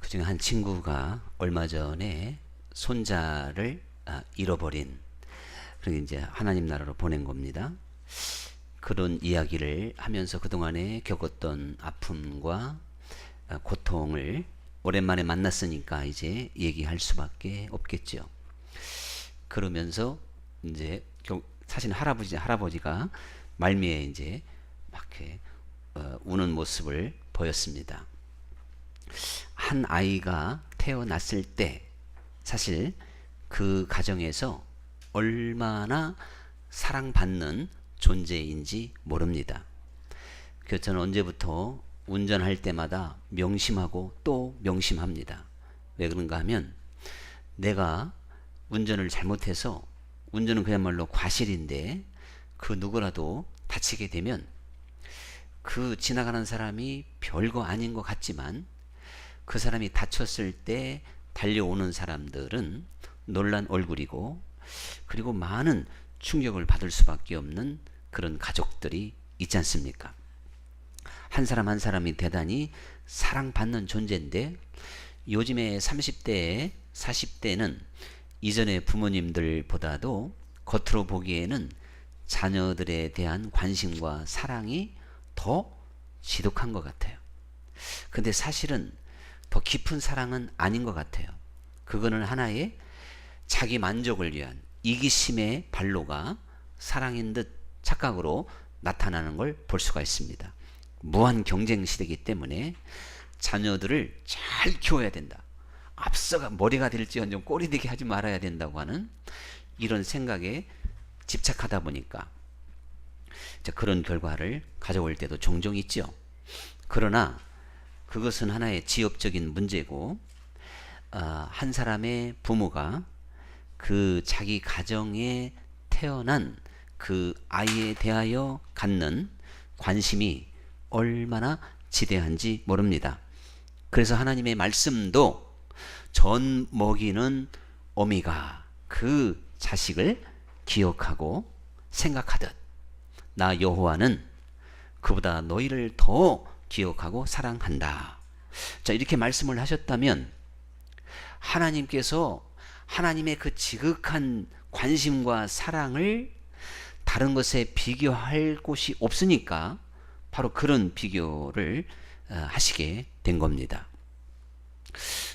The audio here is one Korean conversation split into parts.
그중에 한 친구가 얼마 전에 손자를 잃어버린, 그러니까 이제 하나님 나라로 보낸 겁니다. 그런 이야기를 하면서 그동안에 겪었던 아픔과 고통을 오랜만에 만났으니까 이제 얘기할 수밖에 없겠죠. 그러면서 이제 사실 할아버지가 말미에 이제 막 이렇게 우는 모습을 보였습니다. 한 아이가 태어났을 때 사실 그 가정에서 얼마나 사랑받는 존재인지 모릅니다. 그래서 저는 언제부터 운전할 때마다 명심하고 또 명심합니다. 왜 그런가 하면 내가 운전을 잘못해서, 운전은 그야말로 과실인데 그 누구라도 다치게 되면 그 지나가는 사람이 별거 아닌 것 같지만 그 사람이 다쳤을 때 달려오는 사람들은 놀란 얼굴이고, 그리고 많은 충격을 받을 수밖에 없는 그런 가족들이 있지 않습니까? 한 사람 한 사람이 대단히 사랑받는 존재인데, 요즘에 30대, 40대는 이전의 부모님들보다도 겉으로 보기에는 자녀들에 대한 관심과 사랑이 더 지독한 것 같아요. 근데 사실은 더 깊은 사랑은 아닌 것 같아요. 그거는 하나의 자기 만족을 위한 이기심의 발로가 사랑인 듯 착각으로 나타나는 걸 볼 수가 있습니다. 무한 경쟁 시대이기 때문에 자녀들을 잘 키워야 된다, 앞서가 머리가 될지언정 꼬리 되게 하지 말아야 된다고 하는 이런 생각에 집착하다 보니까 그런 결과를 가져올 때도 종종 있죠. 그러나 그것은 하나의 지엽적인 문제고, 한 사람의 부모가 그 자기 가정에 태어난 그 아이에 대하여 갖는 관심이 얼마나 지대한지 모릅니다. 그래서 하나님의 말씀도 전 먹이는 어미가 그 자식을 기억하고 생각하듯 나 여호와는 그보다 너희를 더 기억하고 사랑한다. 자, 이렇게 말씀을 하셨다면 하나님께서 하나님의 그 지극한 관심과 사랑을 다른 것에 비교할 곳이 없으니까 바로 그런 비교를 하시게 된 겁니다.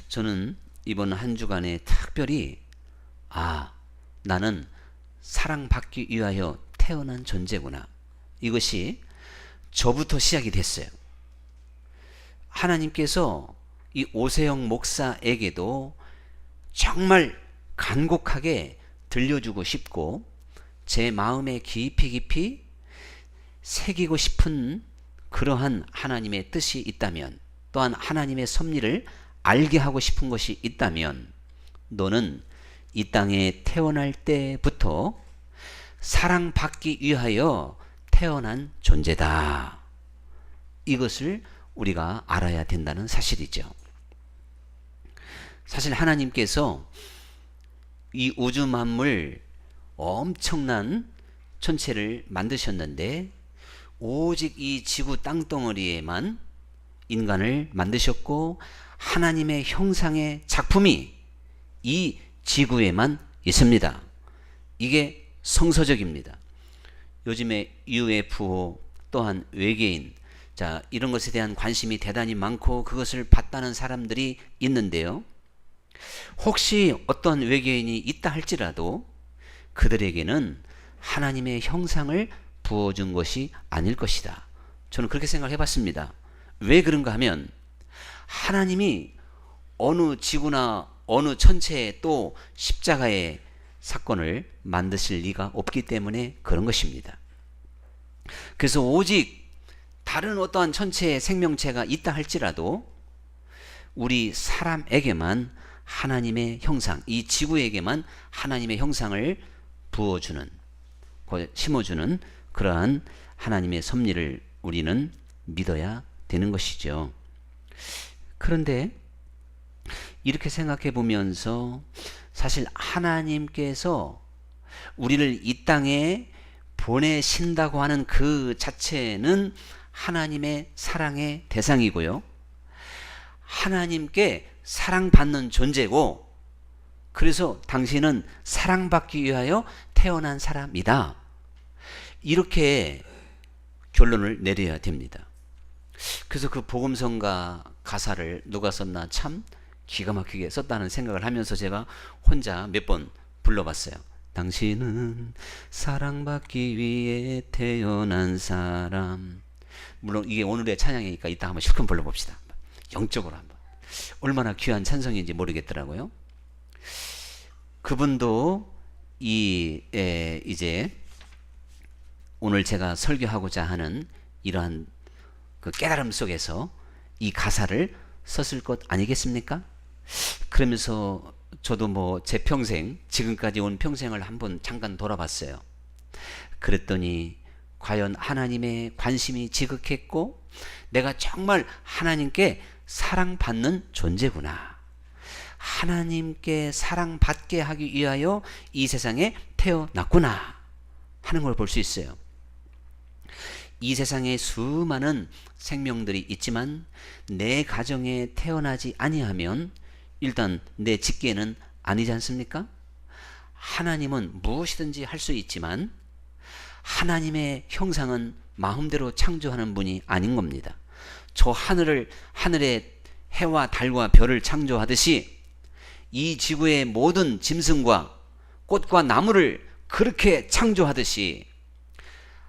저는 이번 한 주간에 특별히 나는 사랑받기 위하여 태어난 존재구나, 이것이 저부터 시작이 됐어요. 하나님께서 이 오세영 목사에게도 정말 간곡하게 들려주고 싶고 제 마음에 깊이 새기고 싶은 그러한 하나님의 뜻이 있다면, 또한 하나님의 섭리를 알게 하고 싶은 것이 있다면, 너는 이 땅에 태어날 때부터 사랑받기 위하여 태어난 존재다, 이것을 우리가 알아야 된다는 사실이죠. 사실 하나님께서 이 우주 만물 엄청난 천체를 만드셨는데 오직 이 지구 땅덩어리에만 인간을 만드셨고 하나님의 형상의 작품이 이 지구에만 있습니다. 이게 성서적입니다. 요즘에 UFO 또한 외계인, 이런 것에 대한 관심이 대단히 많고 그것을 봤다는 사람들이 있는데요. 혹시 어떤 외계인이 있다 할지라도 그들에게는 하나님의 형상을 부어준 것이 아닐 것이다. 저는 그렇게 생각해 봤습니다. 왜 그런가 하면 하나님이 어느 지구나 어느 천체에 또 십자가의 사건을 만드실 리가 없기 때문에 그런 것입니다. 그래서 오직 다른 어떠한 천체의 생명체가 있다 할지라도 우리 사람에게만 하나님의 형상, 이 지구에게만 하나님의 형상을 부어주는, 심어주는 그러한 하나님의 섭리를 우리는 믿어야 되는 것이죠. 그런데 이렇게 생각해 보면서 사실 하나님께서 우리를 이 땅에 보내신다고 하는 그 자체는 하나님의 사랑의 대상이고요. 하나님께 사랑받는 존재고, 그래서 당신은 사랑받기 위하여 태어난 사람이다. 이렇게 결론을 내려야 됩니다. 그래서 그 복음성가 가사를 누가 썼나 참 기가 막히게 썼다는 생각을 하면서 제가 혼자 몇 번 불러봤어요. 당신은 사랑받기 위해 태어난 사람. 물론 이게 오늘의 찬양이니까 이따 한번 실컷 불러봅시다. 영적으로 한번. 얼마나 귀한 찬송인지 모르겠더라고요. 그분도 이제 오늘 제가 설교하고자 하는 이러한 그 깨달음 속에서 이 가사를 썼을 것 아니겠습니까? 그러면서 저도 뭐 제 평생, 지금까지 온 평생을 한번 잠깐 돌아봤어요. 그랬더니 과연 하나님의 관심이 지극했고 내가 정말 하나님께 사랑받는 존재구나. 하나님께 사랑받게 하기 위하여 이 세상에 태어났구나 하는 걸 볼 수 있어요. 이 세상에 수많은 생명들이 있지만 내 가정에 태어나지 아니하면 일단 내 직계는 아니지 않습니까? 하나님은 무엇이든지 할 수 있지만 하나님의 형상은 마음대로 창조하는 분이 아닌 겁니다. 저 하늘에 해와 달과 별을 창조하듯이 이 지구의 모든 짐승과 꽃과 나무를 그렇게 창조하듯이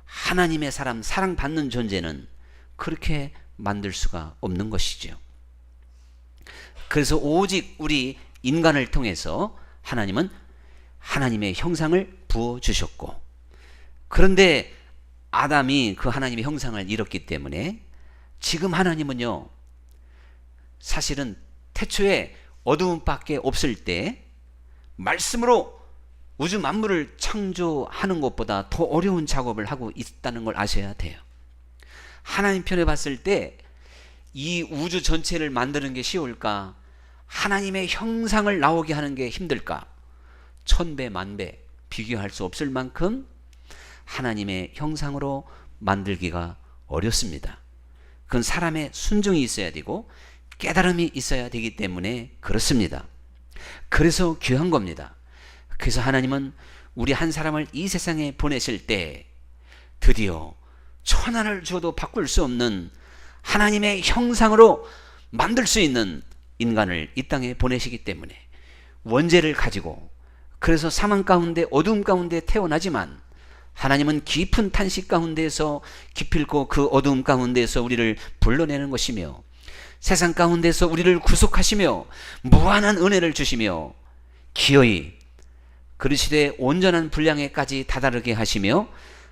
하나님의 사랑받는 존재는 그렇게 만들 수가 없는 것이죠. 그래서 오직 우리 인간을 통해서 하나님은 하나님의 형상을 부어주셨고, 그런데 아담이 그 하나님의 형상을 잃었기 때문에 지금 하나님은요, 사실은 태초에 어두움밖에 없을 때 말씀으로 우주 만물을 창조하는 것보다 더 어려운 작업을 하고 있다는 걸 아셔야 돼요. 하나님 편에 봤을 때 이 우주 전체를 만드는 게 쉬울까? 하나님의 형상을 나오게 하는 게 힘들까? 천배 만배 비교할 수 없을 만큼 하나님의 형상으로 만들기가 어렵습니다. 그건 사람의 순종이 있어야 되고 깨달음이 있어야 되기 때문에 그렇습니다. 그래서 귀한 겁니다. 그래서 하나님은 우리 한 사람을 이 세상에 보내실 때 드디어 천하를 주어도 바꿀 수 없는 하나님의 형상으로 만들 수 있는 인간을 이 땅에 보내시기 때문에 원죄를 가지고, 그래서 사망 가운데 어두움 가운데 태어나지만 하나님은 깊은 탄식 가운데에서 기필코 그 어두움 가운데에서 우리를 불러내는 것이며 세상 가운데서 우리를 구속하시며 무한한 은혜를 주시며 기어이 그러시되 온전한 분량에까지 다다르게 하시며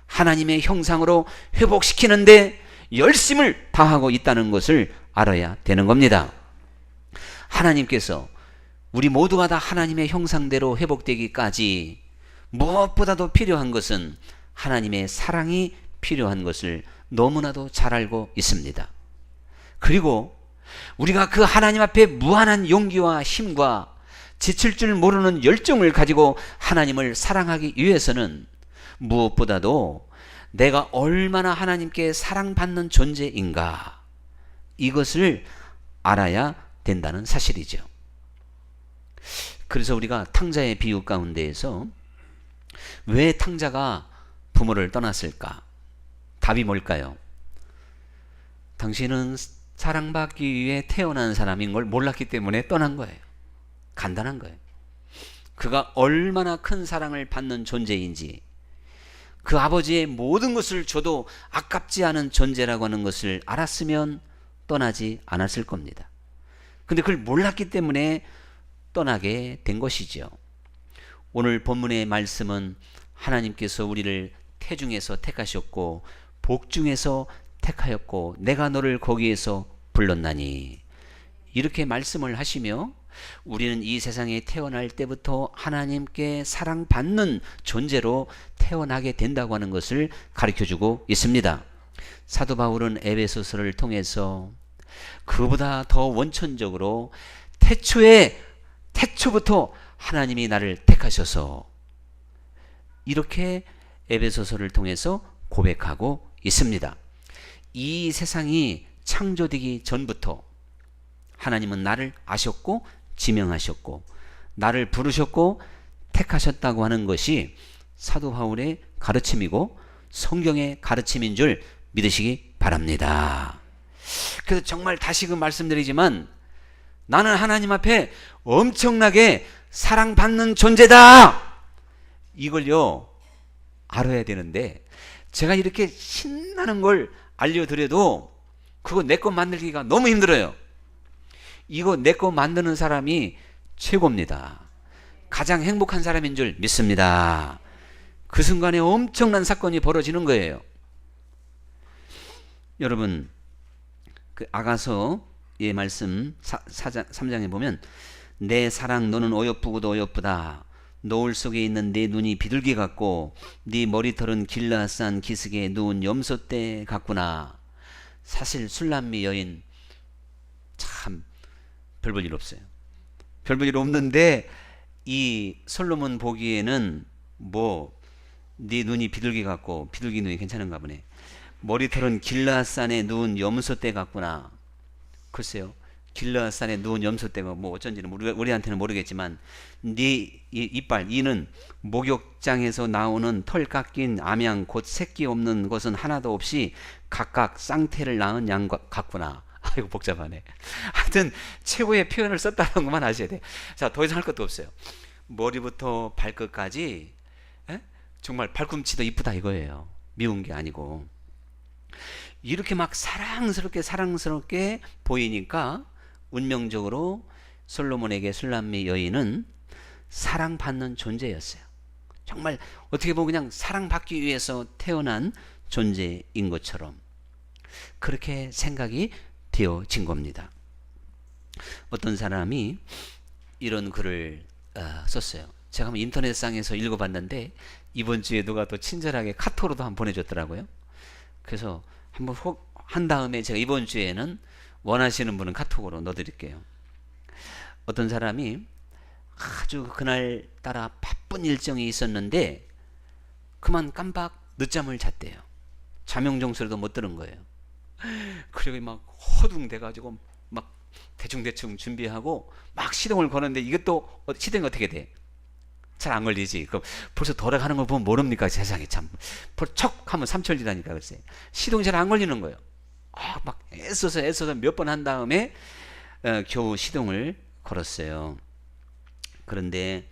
하나님의 형상으로 회복시키는데 열심을 다하고 있다는 것을 알아야 되는 겁니다. 하나님께서 우리 모두가 다 하나님의 형상대로 회복되기까지 무엇보다도 필요한 것은 하나님의 사랑이 필요한 것을 너무나도 잘 알고 있습니다. 그리고 우리가 그 하나님 앞에 무한한 용기와 힘과 지칠 줄 모르는 열정을 가지고 하나님을 사랑하기 위해서는 무엇보다도 내가 얼마나 하나님께 사랑받는 존재인가, 이것을 알아야 된다는 사실이죠. 그래서 우리가 탕자의 비유 가운데에서 왜 탕자가 부모를 떠났을까? 답이 뭘까요? 당신은 사랑받기 위해 태어난 사람인 걸 몰랐기 때문에 떠난 거예요. 간단한 거예요. 그가 얼마나 큰 사랑을 받는 존재인지, 그 아버지의 모든 것을 줘도 아깝지 않은 존재라고 하는 것을 알았으면 떠나지 않았을 겁니다. 근데 그걸 몰랐기 때문에 떠나게 된 것이죠. 오늘 본문의 말씀은 하나님께서 우리를 태중에서 택하셨고 복중에서 택하였고 내가 너를 거기에서 불렀나니, 이렇게 말씀을 하시며 우리는 이 세상에 태어날 때부터 하나님께 사랑받는 존재로 태어나게 된다고 하는 것을 가르쳐주고 있습니다. 사도 바울은 에베소서를 통해서 그보다 더 원천적으로 태초부터 하나님이 나를 택하셔서, 이렇게 에베소서를 통해서 고백하고 있습니다. 이 세상이 창조되기 전부터 하나님은 나를 아셨고 지명하셨고 나를 부르셨고 택하셨다고 하는 것이 사도 바울의 가르침이고 성경의 가르침인 줄 믿으시기 바랍니다. 그래서 정말 다시금 말씀드리지만 나는 하나님 앞에 엄청나게 사랑받는 존재다, 이걸요 알아야 되는데, 제가 이렇게 신나는 걸 알려드려도 그거 내 것 만들기가 너무 힘들어요. 이거 내 것 만드는 사람이 최고입니다. 가장 행복한 사람인 줄 믿습니다. 그 순간에 엄청난 사건이 벌어지는 거예요. 여러분, 그 아가서의 말씀 3장에 보면 내 사랑 너는 어여쁘고도 어여쁘다. 노을 속에 있는 내 눈이 비둘기 같고 네 머리털은 길라앗산 기슭에 누운 염소떼 같구나. 사실 술람미 여인 참 별 볼 일 없어요. 별 볼 일 없는데 이 솔로몬 보기에는 뭐 네 눈이 비둘기 같고, 비둘기 눈이 괜찮은가 보네. 머리털은 길라앗산에 누운 염소떼 같구나. 글쎄요, 길라앗산에 누운 염소떼가 뭐 어쩐지는 우리한테는 모르겠지만 네 이빨, 이는 목욕장에서 나오는 털 깎인 암양 곧 새끼 없는 것은 하나도 없이 각각 쌍태를 낳은 양 같구나. 아이고 복잡하네. 하여튼 최고의 표현을 썼다는 것만 아셔야 돼. 자, 더 이상 할 것도 없어요. 머리부터 발끝까지 정말 발꿈치도 이쁘다 이거예요. 미운 게 아니고. 이렇게 막 사랑스럽게 보이니까 운명적으로 솔로몬에게 술람미 여인은 사랑받는 존재였어요. 정말 어떻게 보면 그냥 사랑받기 위해서 태어난 존재인 것처럼 그렇게 생각이 되어진 겁니다. 어떤 사람이 이런 글을 썼어요. 제가 한번 인터넷상에서 읽어봤는데 이번 주에 누가 또 친절하게 카톡으로도 한번 보내줬더라고요. 그래서 한번 한 다음에 제가 이번 주에는 원하시는 분은 카톡으로 넣어드릴게요. 어떤 사람이 아주 그날따라 바쁜 일정이 있었는데 그만 깜박 늦잠을 잤대요. 자명종소리도 못 들은 거예요. 그리고 막 허둥대가지고 막 대충 준비하고 막 시동을 거는데 이게 또 시동이 어떻게 돼? 잘 안 걸리지. 그럼 벌써 돌아가는 걸 보면 모릅니까? 세상에 참. 척 하면 삼천리라니까 글쎄. 시동이 잘 안 걸리는 거예요. 막 애써서 몇 번 한 다음에 겨우 시동을 걸었어요. 그런데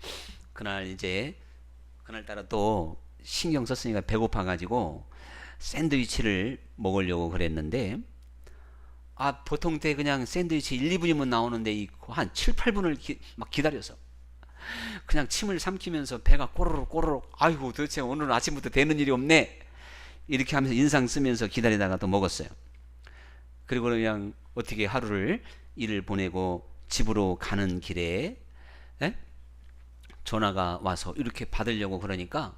그날따라 또 신경 썼으니까 배고파가지고 샌드위치를 먹으려고 그랬는데 보통 때 그냥 샌드위치 1, 2분이면 나오는데 한 7, 8분을 막 기다려서 그냥 침을 삼키면서 배가 꼬르륵 아이고 도대체 오늘 아침부터 되는 일이 없네 이렇게 하면서 인상 쓰면서 기다리다가 또 먹었어요. 그리고 그냥 어떻게 하루를 일을 보내고 집으로 가는 길에 전화가 와서 이렇게 받으려고 그러니까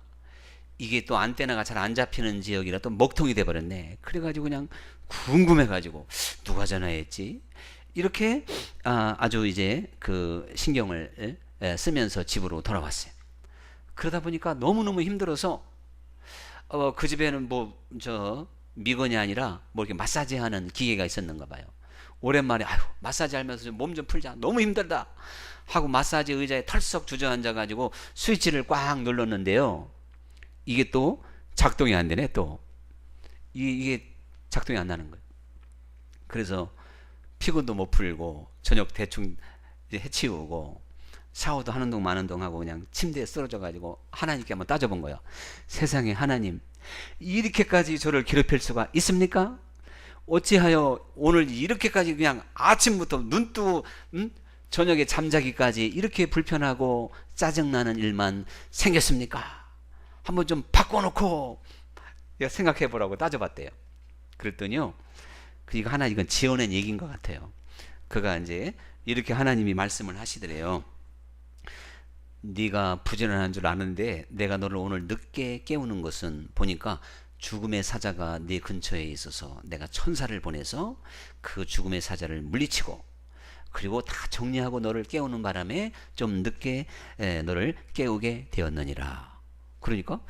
이게 또 안테나가 잘 안 잡히는 지역이라 또 먹통이 돼버렸네. 그래가지고 그냥 궁금해가지고 누가 전화했지? 이렇게 아주 이제 그 신경을 쓰면서 집으로 돌아왔어요. 그러다 보니까 너무너무 힘들어서 그 집에는 미건이 아니라 이렇게 마사지하는 기계가 있었는가 봐요. 오랜만에 마사지 하면서 몸 좀 풀자, 너무 힘들다 하고 마사지 의자에 털썩 주저앉아 가지고 스위치를 꽉 눌렀는데요, 이게 또 작동이 안 되네. 또 이게 작동이 안 나는 거예요. 그래서 피곤도 못 풀고 저녁 대충 해치우고 샤워도 하는 동 마는 동 하고 그냥 침대에 쓰러져 가지고 하나님께 한번 따져본 거예요. 세상에, 하나님 이렇게까지 저를 괴롭힐 수가 있습니까? 어찌하여 오늘 이렇게까지 그냥 아침부터 눈뜨고 저녁에 잠자기까지 이렇게 불편하고 짜증나는 일만 생겼습니까? 한번 좀 바꿔놓고 생각해 보라고 따져봤대요. 그랬더니요, 이건 지어낸 얘기인 것 같아요. 그가 이제 이렇게 하나님이 말씀을 하시더래요. 네가 부지런한 줄 아는데 내가 너를 오늘 늦게 깨우는 것은 보니까 죽음의 사자가 네 근처에 있어서 내가 천사를 보내서 그 죽음의 사자를 물리치고 그리고 다 정리하고 너를 깨우는 바람에 좀 늦게 너를 깨우게 되었느니라. 그러니까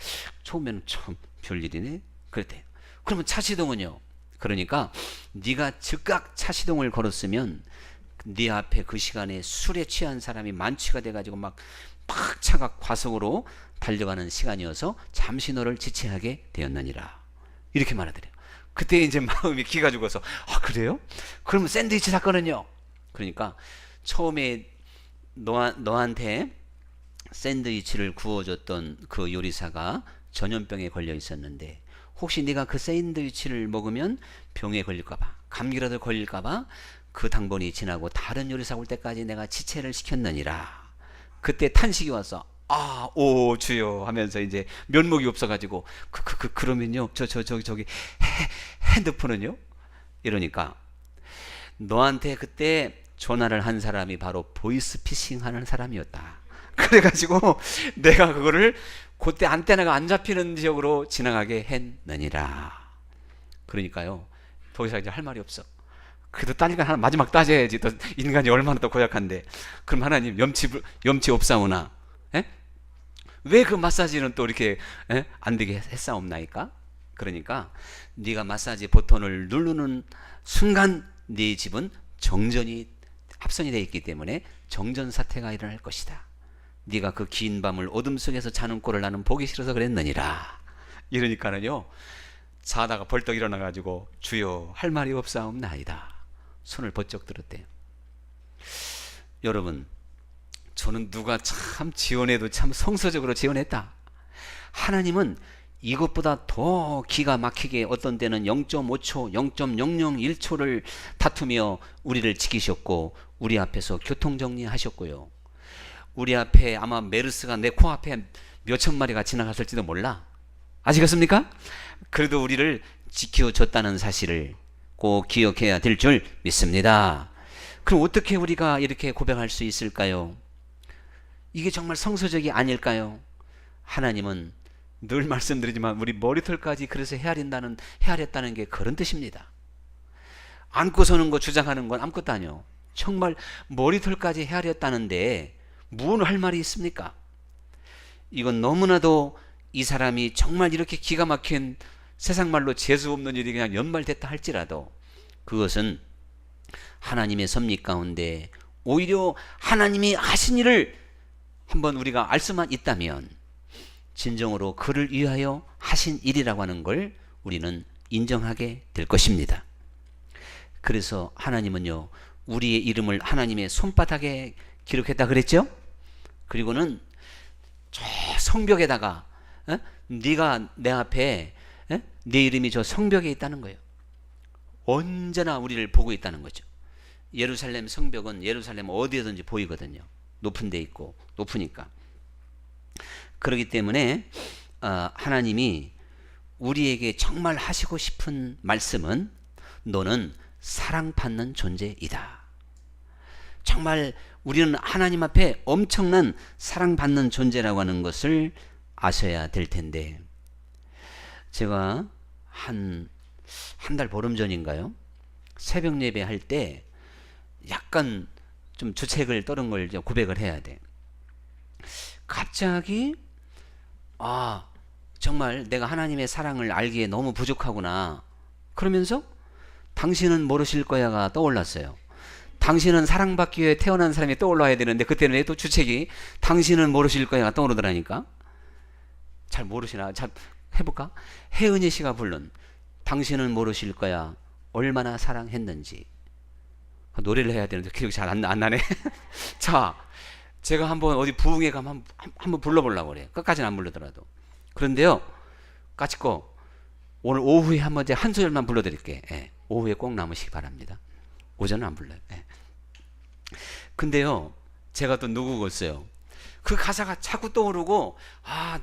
처음에는 참 별일이네 그랬대요. 그러면 차시동은요? 그러니까 네가 즉각 차시동을 걸었으면 네 앞에 그 시간에 술에 취한 사람이 만취가 돼가지고 막 차가 과속으로 달려가는 시간이어서 잠시 너를 지체하게 되었느니라. 이렇게 말하더래요. 그때 이제 마음이 기가 죽어서 아 그래요? 그러면 샌드위치 사건은요? 그러니까 처음에 너한테 샌드위치를 구워줬던 그 요리사가 전염병에 걸려 있었는데 혹시 네가 그 샌드위치를 먹으면 병에 걸릴까봐 감기라도 걸릴까봐 그 당번이 지나고 다른 요리사 올 때까지 내가 지체를 시켰느니라. 그때 탄식이 와서 아, 오 주여 하면서 이제 면목이 없어가지고 그러면요 저기 핸드폰은요? 이러니까 너한테 그때 전화를 한 사람이 바로 보이스피싱 하는 사람이었다. 그래가지고 내가 그거를 그때 안테나가 안 잡히는 지역으로 지나가게 했느니라. 그러니까요 더 이상 이제 할 말이 없어. 그래도 따니까 하나 마지막 따져야지. 또 인간이 얼마나 또 고약한데. 그럼 하나님 염치 없사오나? 왜 그 마사지는 또 이렇게 안 되게 했사옵나이까? 그러니까 네가 마사지 버튼을 누르는 순간 네 집은 정전이 합선이 되어 있기 때문에 정전 사태가 일어날 것이다. 네가 그 긴 밤을 어둠 속에서 자는 꼴을 나는 보기 싫어서 그랬느니라. 이러니까는요 자다가 벌떡 일어나가지고 주여 할 말이 없사옵나이다. 손을 번쩍 들었대요. 여러분 저는 누가 참 지원해도 참 성서적으로 지원했다. 하나님은 이것보다 더 기가 막히게 어떤 때는 0.5초, 0.001초를 다투며 우리를 지키셨고 우리 앞에서 교통정리하셨고요. 우리 앞에 아마 메르스가 내 코앞에 몇천 마리가 지나갔을지도 몰라. 아시겠습니까? 그래도 우리를 지켜줬다는 사실을 꼭 기억해야 될 줄 믿습니다. 그럼 어떻게 우리가 이렇게 고백할 수 있을까요? 이게 정말 성서적이 아닐까요? 하나님은 늘 말씀드리지만 우리 머리털까지 그래서 헤아렸다는 게 그런 뜻입니다. 안고 서는 거 주장하는 건 아무것도 아니요. 정말 머리털까지 헤아렸다는데 무슨 할 말이 있습니까? 이건 너무나도 이 사람이 정말 이렇게 기가 막힌 세상 말로 재수 없는 일이 그냥 연말됐다 할지라도 그것은 하나님의 섭리 가운데 오히려 하나님이 하신 일을 한번 우리가 알 수만 있다면 진정으로 그를 위하여 하신 일이라고 하는 걸 우리는 인정하게 될 것입니다. 그래서 하나님은요 우리의 이름을 하나님의 손바닥에 기록했다 그랬죠? 그리고는 저 성벽에다가 네가 내 앞에 네 이름이 저 성벽에 있다는 거예요. 언제나 우리를 보고 있다는 거죠. 예루살렘 성벽은 예루살렘 어디에든지 보이거든요. 높은 데 있고 높으니까. 그렇기 때문에 하나님이 우리에게 정말 하시고 싶은 말씀은 너는 사랑받는 존재이다. 정말 우리는 하나님 앞에 엄청난 사랑받는 존재라고 하는 것을 아셔야 될 텐데 제가 한 달 보름 전인가요? 새벽 예배 할 때 약간 좀 주책을 떨은 걸 고백을 해야 돼. 갑자기 정말 내가 하나님의 사랑을 알기에 너무 부족하구나. 그러면서 당신은 모르실 거야가 떠올랐어요. 당신은 사랑받기 위해 태어난 사람이 떠올라야 되는데 그때는 또 주책이 당신은 모르실 거야가 떠오르더라니까. 잘 모르시나? 잘 해볼까? 혜은이 씨가 부른 당신은 모르실 거야 얼마나 사랑했는지 노래를 해야 되는데 기억이 잘 안 나네. 자, 제가 한번 어디 부흥회 가면 한번 불러보려고 그래요. 끝까지는 안 부르더라도. 그런데요, 까짓거 오늘 오후에 한번 한 소절만 불러드릴게요. 예, 오후에 꼭 남으시기 바랍니다. 오전은 안 불러요. 예. 근데요, 제가 또 누구겠어요? 그 가사가 자꾸 떠오르고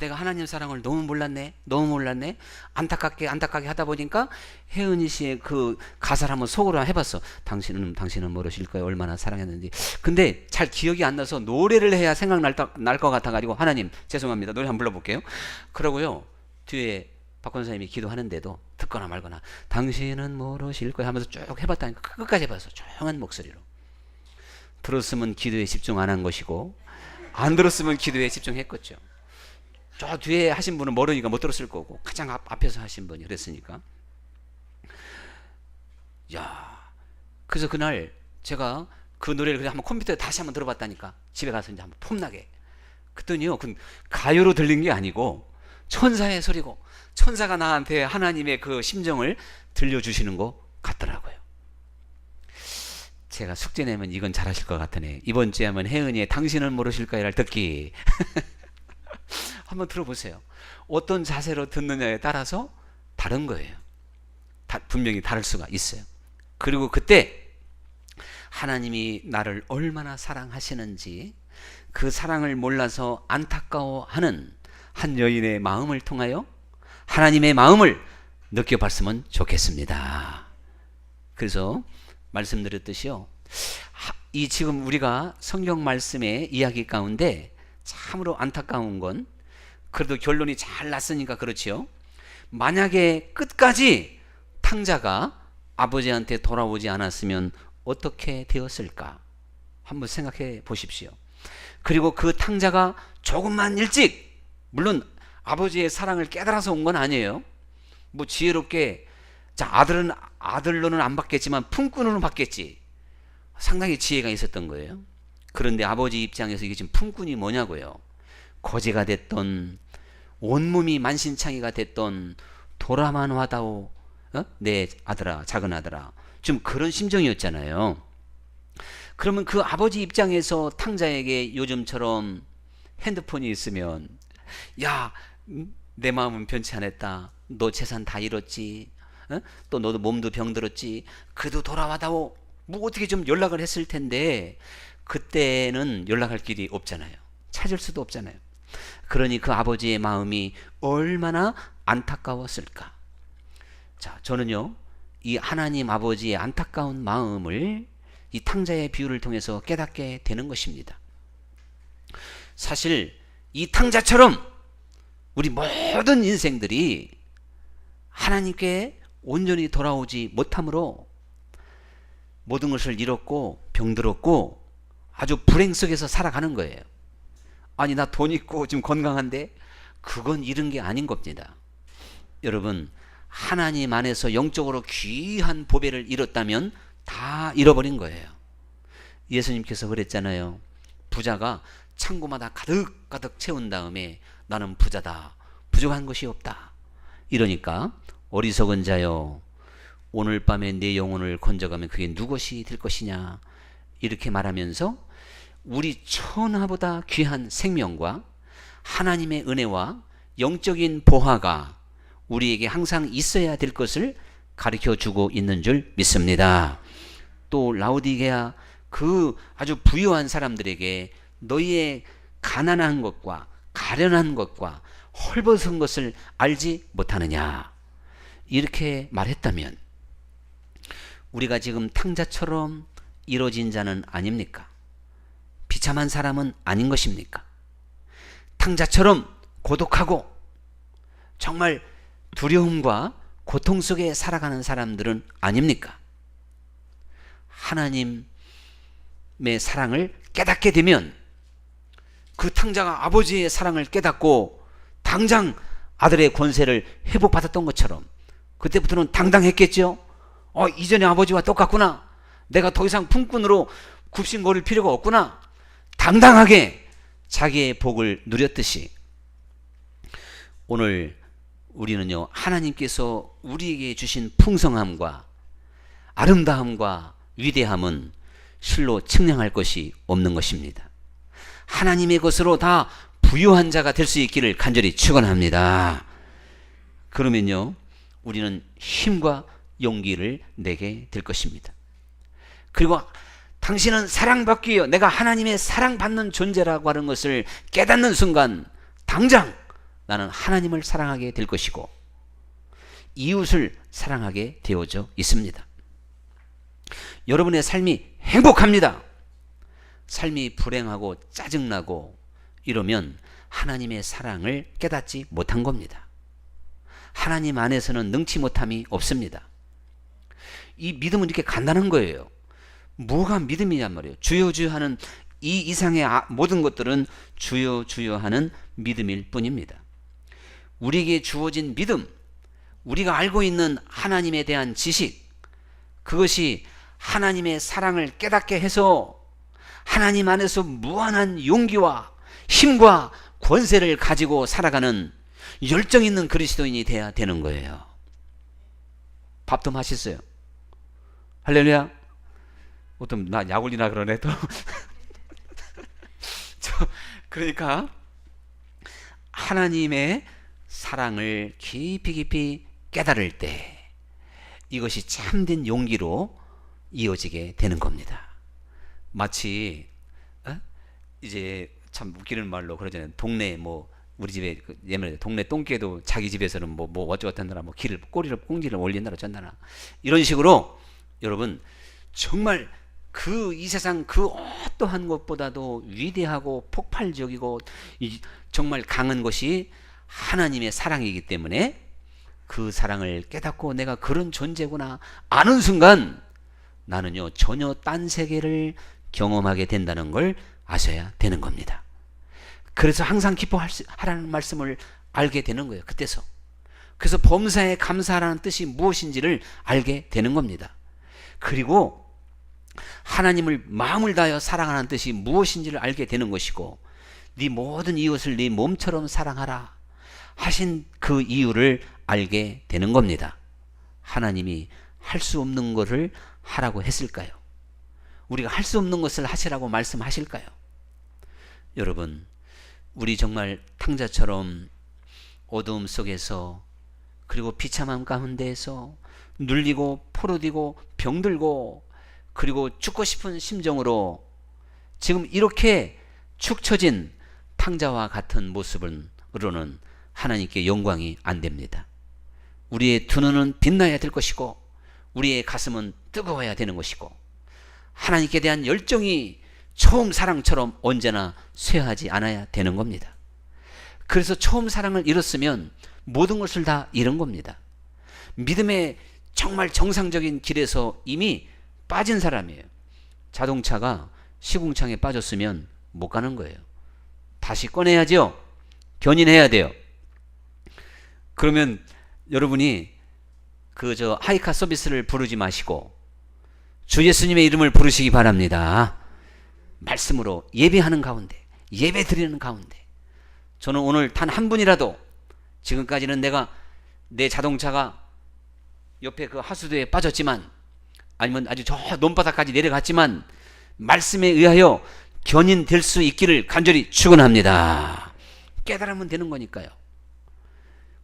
내가 하나님 사랑을 너무 몰랐네 안타깝게 하다 보니까 혜은이 씨의 그 가사를 한번 속으로 해봤어. 당신은 모르실 거예요 얼마나 사랑했는지. 근데 잘 기억이 안 나서 노래를 해야 생각날 것 같아가지고 하나님 죄송합니다 노래 한번 불러볼게요. 그러고요 뒤에 박권 선생님이 기도하는데도 듣거나 말거나 당신은 모르실 거예요 하면서 쭉 해봤다니까. 끝까지 해봤어. 조용한 목소리로. 들었으면 기도에 집중 안 한 것이고 안 들었으면 기도에 집중했겠죠. 저 뒤에 하신 분은 모르니까 못 들었을 거고 가장 앞에서 하신 분이 그랬으니까. 야, 그래서 그날 제가 그 노래를 그냥 한번 컴퓨터에 다시 한번 들어봤다니까. 집에 가서 이제 한번 폼나게. 그랬더니요, 그 가요로 들린 게 아니고 천사의 소리고, 천사가 나한테 하나님의 그 심정을 들려주시는 것 같더라고요. 제가 숙제 내면 이건 잘하실 것 같으네. 이번 주에 하면 혜은이의 당신은 모르실까요를 듣기. 한번 들어보세요. 어떤 자세로 듣느냐에 따라서 다른 거예요. 분명히 다를 수가 있어요. 그리고 그때 하나님이 나를 얼마나 사랑하시는지 그 사랑을 몰라서 안타까워하는 한 여인의 마음을 통하여 하나님의 마음을 느껴봤으면 좋겠습니다. 그래서 말씀드렸듯이요, 이 지금 우리가 성경 말씀의 이야기 가운데 참으로 안타까운 건, 그래도 결론이 잘 났으니까 그렇지요, 만약에 끝까지 탕자가 아버지한테 돌아오지 않았으면 어떻게 되었을까 한번 생각해 보십시오. 그리고 그 탕자가 조금만 일찍, 물론 아버지의 사랑을 깨달아서 온 건 아니에요. 뭐 지혜롭게, 자, 아들로는 안 받겠지만 품꾼으로는 받겠지. 상당히 지혜가 있었던 거예요. 그런데 아버지 입장에서 이게 지금 품꾼이 뭐냐고요. 거지가 됐던, 온몸이 만신창이가 됐던, 돌아만 와다오, 내 아들아, 작은 아들아, 좀 그런 심정이었잖아요. 그러면 그 아버지 입장에서 탕자에게 요즘처럼 핸드폰이 있으면, 야, 내 마음은 변치 않았다, 너 재산 다 잃었지, 또 너도 몸도 병들었지, 그래도 돌아와다오, 뭐 어떻게 좀 연락을 했을 텐데, 그때는 연락할 길이 없잖아요. 찾을 수도 없잖아요. 그러니 그 아버지의 마음이 얼마나 안타까웠을까. 자, 저는요, 이 하나님 아버지의 안타까운 마음을 이 탕자의 비유를 통해서 깨닫게 되는 것입니다. 사실 이 탕자처럼 우리 모든 인생들이 하나님께 온전히 돌아오지 못함으로 모든 것을 잃었고 병들었고 아주 불행 속에서 살아가는 거예요. 아니, 나 돈 있고 지금 건강한데, 그건 잃은 게 아닌 겁니다. 여러분, 하나님 안에서 영적으로 귀한 보배를 잃었다면 다 잃어버린 거예요. 예수님께서 그랬잖아요. 부자가 창고마다 가득가득 채운 다음에 나는 부자다, 부족한 것이 없다. 이러니까 어리석은 자여, 오늘 밤에 내 영혼을 건져가면 그게 누구시 될 것이냐, 이렇게 말하면서 우리 천하보다 귀한 생명과 하나님의 은혜와 영적인 보화가 우리에게 항상 있어야 될 것을 가르쳐 주고 있는 줄 믿습니다. 또 라오디게아 그 아주 부유한 사람들에게 너희의 가난한 것과 가련한 것과 헐벗은 것을 알지 못하느냐, 이렇게 말했다면 우리가 지금 탕자처럼 이루어진 자는 아닙니까? 비참한 사람은 아닌 것입니까? 탕자처럼 고독하고 정말 두려움과 고통 속에 살아가는 사람들은 아닙니까? 하나님의 사랑을 깨닫게 되면 그 탕자가 아버지의 사랑을 깨닫고 당장 아들의 권세를 회복받았던 것처럼 그때부터는 당당했겠죠. 이전에 아버지와 똑같구나, 내가 더 이상 품꾼으로 굽신거릴 필요가 없구나, 당당하게 자기의 복을 누렸듯이 오늘 우리는요, 하나님께서 우리에게 주신 풍성함과 아름다움과 위대함은 실로 측량할 것이 없는 것입니다. 하나님의 것으로 다 부유한 자가 될 수 있기를 간절히 축원합니다. 그러면요, 우리는 힘과 용기를 내게 될 것입니다. 그리고 당신은 사랑받기 위해 내가 하나님의 사랑받는 존재라고 하는 것을 깨닫는 순간 당장 나는 하나님을 사랑하게 될 것이고 이웃을 사랑하게 되어져 있습니다. 여러분의 삶이 행복합니다. 삶이 불행하고 짜증나고 이러면 하나님의 사랑을 깨닫지 못한 겁니다. 하나님 안에서는 능치 못함이 없습니다. 이 믿음은 이렇게 간단한 거예요. 뭐가 믿음이냔 말이에요. 주여 주여 하는 이 이상의 모든 것들은 주여 주여 하는 믿음일 뿐입니다. 우리에게 주어진 믿음, 우리가 알고 있는 하나님에 대한 지식, 그것이 하나님의 사랑을 깨닫게 해서 하나님 안에서 무한한 용기와 힘과 권세를 가지고 살아가는 열정 있는 그리스도인이 돼야 되는 거예요. 밥도 맛있어요. 할렐루야. 어떤 나 약올리나 그러네 또. 그러니까 하나님의 사랑을 깊이 깊이 깨달을 때 이것이 참된 용기로 이어지게 되는 겁니다. 마치 이제 참 웃기는 말로 그러잖아요. 동네 뭐 우리 집에 예전에 동네 똥개도 자기 집에서는 뭐 어쩌고 한다나 뭐 꽁지를 올린다나 어쩐다나 이런 식으로 여러분 정말 이 세상 그 어떠한 것보다도 위대하고 폭발적이고 정말 강한 것이 하나님의 사랑이기 때문에 그 사랑을 깨닫고 내가 그런 존재구나 아는 순간 나는요 전혀 딴 세계를 경험하게 된다는 걸 아셔야 되는 겁니다. 그래서 항상 기뻐하라는 말씀을 알게 되는 거예요. 그때서. 그래서 범사에 감사하라는 뜻이 무엇인지를 알게 되는 겁니다. 그리고 하나님을 마음을 다하여 사랑하는 뜻이 무엇인지를 알게 되는 것이고 네 모든 이웃을 네 몸처럼 사랑하라 하신 그 이유를 알게 되는 겁니다. 하나님이 할 수 없는 것을 하라고 했을까요? 우리가 할 수 없는 것을 하시라고 말씀하실까요? 여러분 우리 정말 탕자처럼 어두움 속에서 그리고 비참함 가운데에서 눌리고 포로되고 병들고 그리고 죽고 싶은 심정으로 지금 이렇게 축 처진 탕자와 같은 모습으로는 하나님께 영광이 안 됩니다. 우리의 두 눈은 빛나야 될 것이고 우리의 가슴은 뜨거워야 되는 것이고 하나님께 대한 열정이 처음 사랑처럼 언제나 쇠하지 않아야 되는 겁니다. 그래서 처음 사랑을 잃었으면 모든 것을 다 잃은 겁니다. 믿음의 정말 정상적인 길에서 이미 빠진 사람이에요. 자동차가 시궁창에 빠졌으면 못 가는 거예요. 다시 꺼내야죠. 견인해야 돼요. 그러면 여러분이 하이카 서비스를 부르지 마시고 주 예수님의 이름을 부르시기 바랍니다. 말씀으로 예배하는 가운데, 예배 드리는 가운데 저는 오늘 단 한 분이라도 지금까지는 내 자동차가 옆에 그 하수도에 빠졌지만 아니면 아주 저 논바닥까지 내려갔지만 말씀에 의하여 견인될 수 있기를 간절히 축원합니다. 깨달으면 되는 거니까요.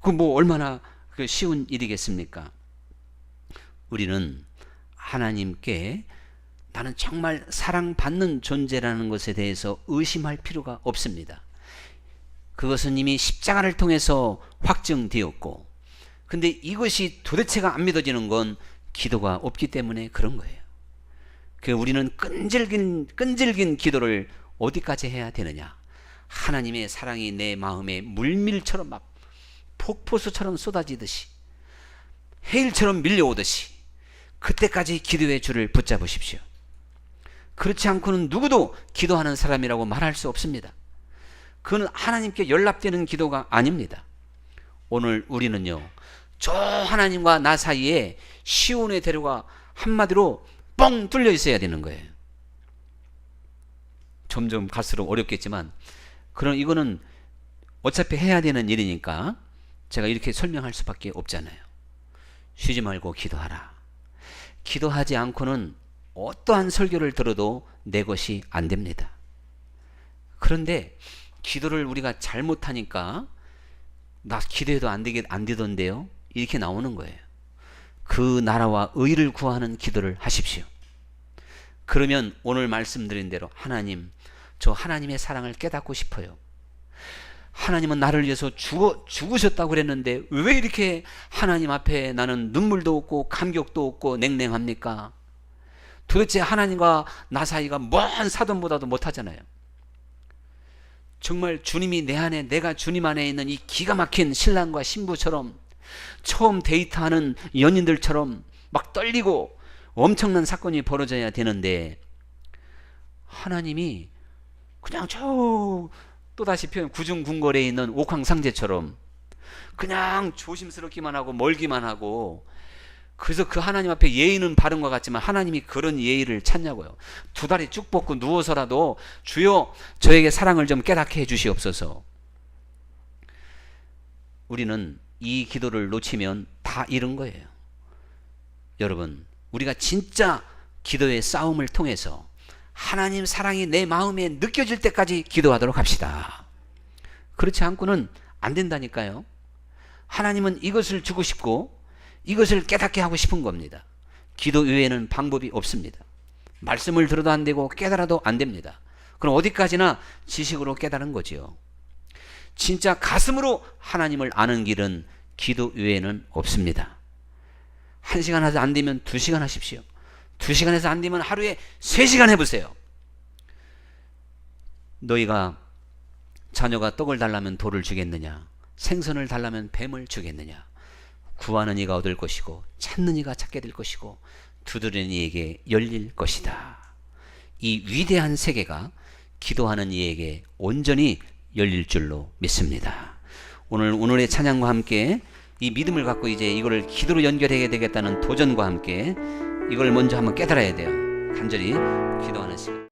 그 뭐 얼마나 쉬운 일이겠습니까? 우리는 하나님께 나는 정말 사랑받는 존재라는 것에 대해서 의심할 필요가 없습니다. 그것은 이미 십자가를 통해서 확증되었고 근데 이것이 도대체가 안 믿어지는 건 기도가 없기 때문에 그런 거예요. 우리는 끈질긴 기도를 어디까지 해야 되느냐? 하나님의 사랑이 내 마음에 물밀처럼 막 폭포수처럼 쏟아지듯이 해일처럼 밀려오듯이 그때까지 기도의 줄을 붙잡으십시오. 그렇지 않고는 누구도 기도하는 사람이라고 말할 수 없습니다. 그건 하나님께 연락되는 기도가 아닙니다. 오늘 우리는요 저 하나님과 나 사이에 시온의 대로가 한마디로 뻥 뚫려 있어야 되는 거예요. 점점 갈수록 어렵겠지만 그럼 이거는 어차피 해야 되는 일이니까 제가 이렇게 설명할 수밖에 없잖아요. 쉬지 말고 기도하라. 기도하지 않고는 어떠한 설교를 들어도 내 것이 안 됩니다. 그런데 기도를 우리가 잘못하니까 나 기도해도 안 되던데요? 이렇게 나오는 거예요. 그 나라와 의를 구하는 기도를 하십시오. 그러면 오늘 말씀드린 대로 하나님, 저 하나님의 사랑을 깨닫고 싶어요. 하나님은 나를 위해서 죽으셨다고 그랬는데 왜 이렇게 하나님 앞에 나는 눈물도 없고 감격도 없고 냉랭합니까? 도대체 하나님과 나 사이가 뭔 사돈보다도 못하잖아요. 정말 주님이 내 안에, 내가 주님 안에 있는 이 기가 막힌 신랑과 신부처럼 처음 데이트하는 연인들처럼 막 떨리고 엄청난 사건이 벌어져야 되는데 하나님이 그냥 또다시 표현 구중궁궐에 있는 옥황상제처럼 그냥 조심스럽기만 하고 멀기만 하고 그래서 그 하나님 앞에 예의는 바른 것 같지만 하나님이 그런 예의를 찾냐고요. 두 다리 쭉 뻗고 누워서라도 주여 저에게 사랑을 좀 깨닫게 해 주시옵소서. 우리는 이 기도를 놓치면 다 잃은 거예요. 여러분, 우리가 진짜 기도의 싸움을 통해서 하나님 사랑이 내 마음에 느껴질 때까지 기도하도록 합시다. 그렇지 않고는 안 된다니까요. 하나님은 이것을 주고 싶고 이것을 깨닫게 하고 싶은 겁니다. 기도 외에는 방법이 없습니다. 말씀을 들어도 안 되고 깨달아도 안 됩니다. 그럼 어디까지나 지식으로 깨달은 거지요. 진짜 가슴으로 하나님을 아는 길은 기도 외에는 없습니다. 1시간 해서 안 되면 2시간 하십시오. 2시간 해서 안 되면 하루에 3시간 해보세요. 너희가 자녀가 떡을 달라면 돌을 주겠느냐? 생선을 달라면 뱀을 주겠느냐? 구하는 이가 얻을 것이고 찾는 이가 찾게 될 것이고 두드리는 이에게 열릴 것이다. 이 위대한 세계가 기도하는 이에게 온전히 열릴 줄로 믿습니다. 오늘의 찬양과 함께 이 믿음을 갖고 이제 이거를 기도로 연결해야 되겠다는 도전과 함께 이걸 먼저 한번 깨달아야 돼요. 간절히 기도하는 시간.